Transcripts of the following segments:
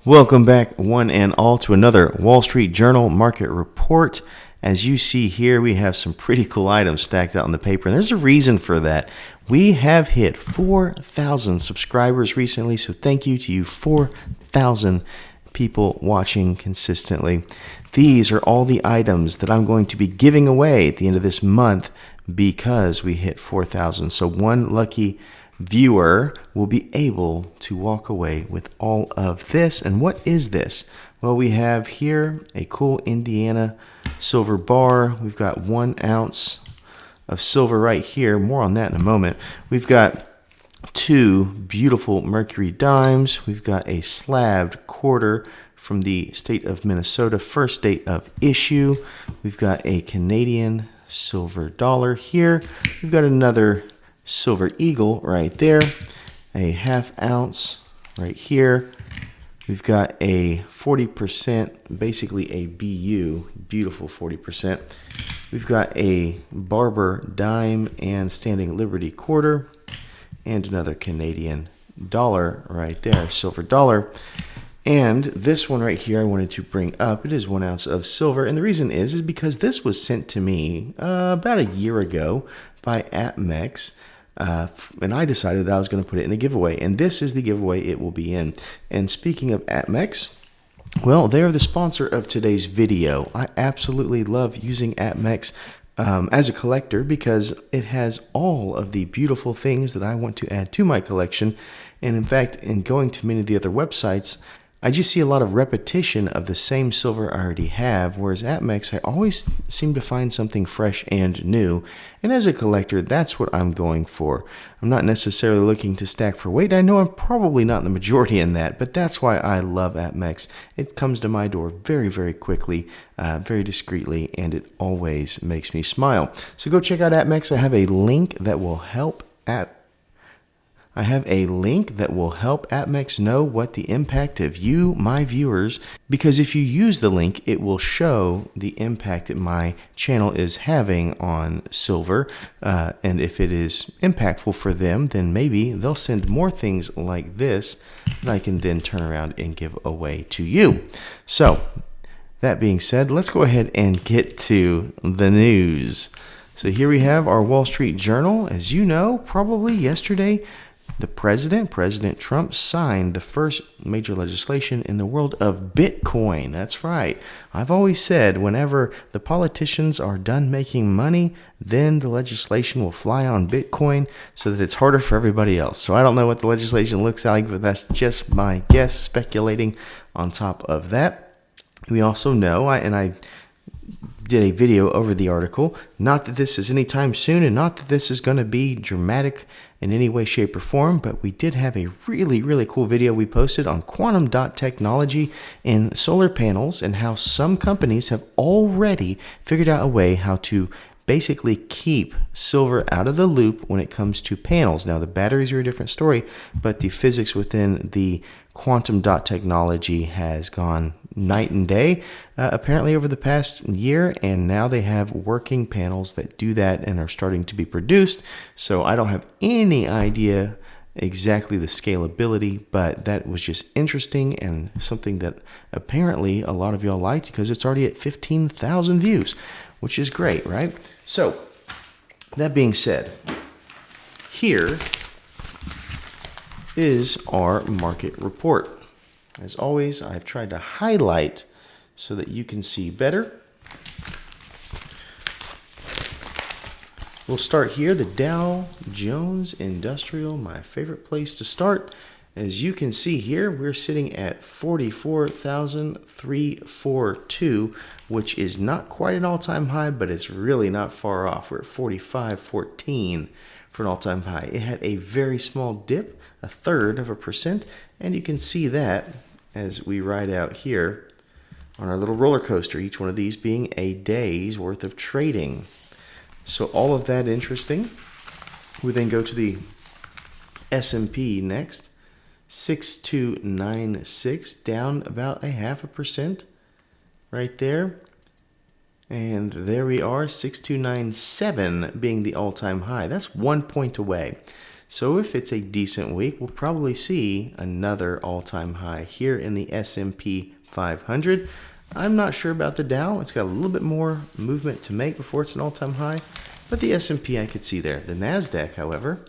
Welcome back, one and all, to another Wall Street Journal market report. As you see here, we have some pretty cool items stacked out on the paper, and there's a reason for that. We have hit 4,000 subscribers recently, so thank you to you 4,000 people watching consistently. These are all the items that I'm going to be giving away at the end of this month because we hit 4,000. So one lucky viewer will be able to walk away with all of this. And what is this? Well, we have here a cool Indiana silver bar. We've got 1 ounce of silver right here. More on that in a moment. We've got 2 beautiful mercury dimes. We've got a slabbed quarter from the state of Minnesota, first date of issue. We've got a Canadian silver dollar here. We've got another silver eagle right there, a 1/2 ounce right here. We've got a 40%, basically a BU, beautiful 40%. We've got a Barber dime and standing Liberty quarter, and another Canadian dollar right there, silver dollar. And this one right here I wanted to bring up. It is 1 ounce of silver, and the reason is because this was sent to me about a year ago by APMEX. And I decided that I was going to put it in a giveaway, and this is the giveaway it will be in. And speaking of APMEX, well, they're the sponsor of today's video. I absolutely love using APMEX as a collector because it has all of the beautiful things that I want to add to my collection. And in fact, in going to many of the other websites, I just see a lot of repetition of the same silver I already have, whereas APMEX, I always seem to find something fresh and new. And as a collector, that's what I'm going for. I'm not necessarily looking to stack for weight. I know I'm probably not the majority in that, but that's why I love APMEX. It comes to my door very, very quickly, very discreetly, and it always makes me smile. So go check out APMEX. I have a link that will help APMEX know what the impact of you, my viewers, because if you use the link, it will show the impact that my channel is having on silver. And if it is impactful for them, then maybe they'll send more things like this that I can then turn around and give away to you. So that being said, let's go ahead and get to the news. So here we have our Wall Street Journal. As you know, probably yesterday, President Trump signed the first major legislation in the world of Bitcoin. That's right. I've always said whenever the politicians are done making money, then the legislation will fly on Bitcoin so that it's harder for everybody else. So I don't know what the legislation looks like, but that's just my guess, speculating on top of that. We also know, I did a video over the article, not that this is anytime soon and not that this is going to be dramatic in any way, shape, or form, but we did have a really, really cool video we posted on quantum dot technology in solar panels and how some companies have already figured out a way how to basically keep silver out of the loop when it comes to panels. Now, the batteries are a different story, but the physics within the quantum dot technology has gone night and day, apparently over the past year, and now they have working panels that do that and are starting to be produced. So I don't have any idea exactly the scalability, but that was just interesting and something that apparently a lot of y'all liked because it's already at 15,000 views, which is great, right? So that being said, here is our market report. As always, I've tried to highlight so that you can see better. We'll start here, the Dow Jones Industrial, my favorite place to start. As you can see here, we're sitting at 44,342, which is not quite an all-time high, but it's really not far off. We're at 45.14 for an all-time high. It had a very small dip, 1/3%, and you can see that as we ride out here on our little roller coaster, each one of these being a day's worth of trading. So all of that interesting. We then go to the S&P next, 6296, down about 0.5% right there. And there we are, 6297 being the all-time high. That's 1 point away. So if it's a decent week, we'll probably see another all-time high here in the S&P 500. I'm not sure about the Dow. It's got a little bit more movement to make before it's an all-time high, but the S&P I could see there. The NASDAQ, however,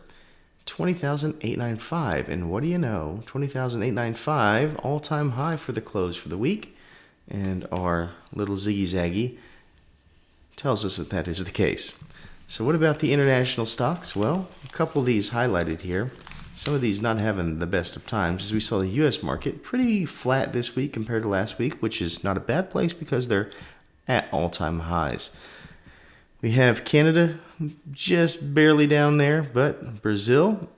20,895, and what do you know? 20,895, all-time high for the close for the week, and our little ziggy-zaggy tells us that that is the case. So what about the international stocks? Well, a couple of these highlighted here. Some of these not having the best of times, as we saw the U.S. market pretty flat this week compared to last week, which is not a bad place because they're at all-time highs. We have Canada just barely down there, but Brazil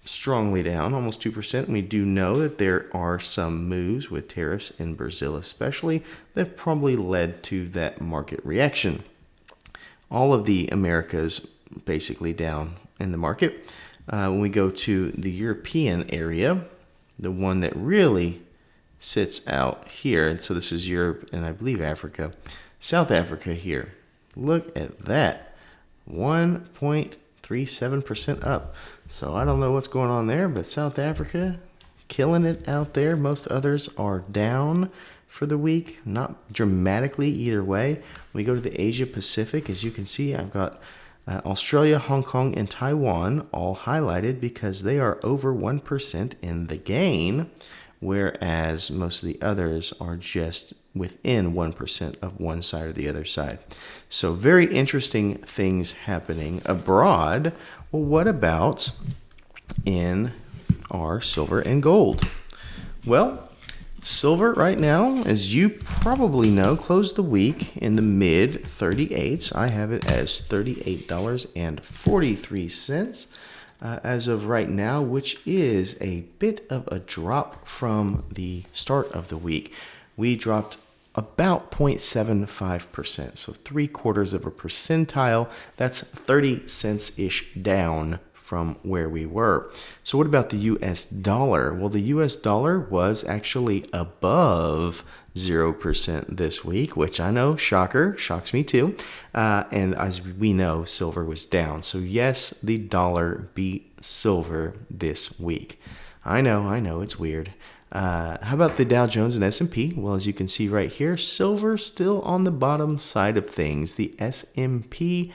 strongly down, almost 2%. We do know that there are some moves with tariffs in Brazil especially that probably led to that market reaction. All of the Americas basically down in the market. When we go to the European area, the one that really sits out here, and so this is Europe and I believe Africa, South Africa here. Look at that, 1.37% up. So I don't know what's going on there, but South Africa killing it out there. Most others are down for the week, not dramatically either way. We go to the Asia Pacific. As you can see, I've got Australia, Hong Kong, and Taiwan all highlighted because they are over 1% in the gain, whereas most of the others are just within 1% of one side or the other side. So very interesting things happening abroad. Well, what about in our silver and gold? Well, silver right now, as you probably know, closed the week in the mid 38s. I have it as $38.43 as of right now, which is a bit of a drop from the start of the week. We dropped about 0.75%, so 3/4 of a percentile. That's 30 cents-ish down from where we were. So what about the US dollar? Well, the US dollar was actually above 0% this week, which I know, shocker, shocks me too. And as we know, silver was down. So yes, the dollar beat silver this week. I know, it's weird. How about the Dow Jones and S&P? Well, as you can see right here, silver still on the bottom side of things. The S&P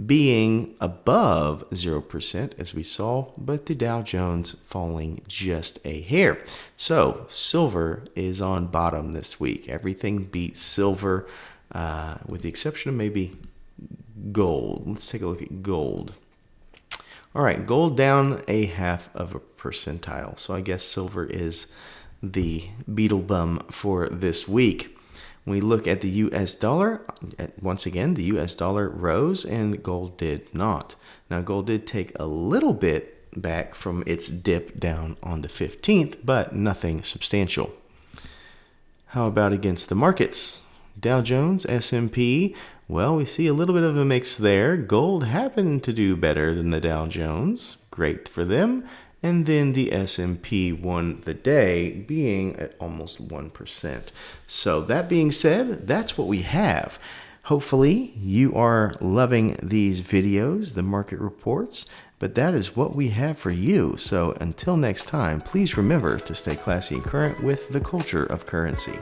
being above 0% as we saw, but the Dow Jones falling just a hair. So silver is on bottom this week. Everything beats silver with the exception of maybe gold. Let's take a look at gold. All right, gold down 0.5 of a percentile. So I guess silver is the beetle bum for this week. When we look at the US dollar, once again, the US dollar rose and gold did not. Now, gold did take a little bit back from its dip down on the 15th, but nothing substantial. How about against the markets? Dow Jones, S&P, well, we see a little bit of a mix there. Gold happened to do better than the Dow Jones. Great for them. And then the S&P won the day, being at almost 1%. So that being said, that's what we have. Hopefully you are loving these videos, the market reports, but that is what we have for you. So until next time, please remember to stay classy and current with the culture of currency.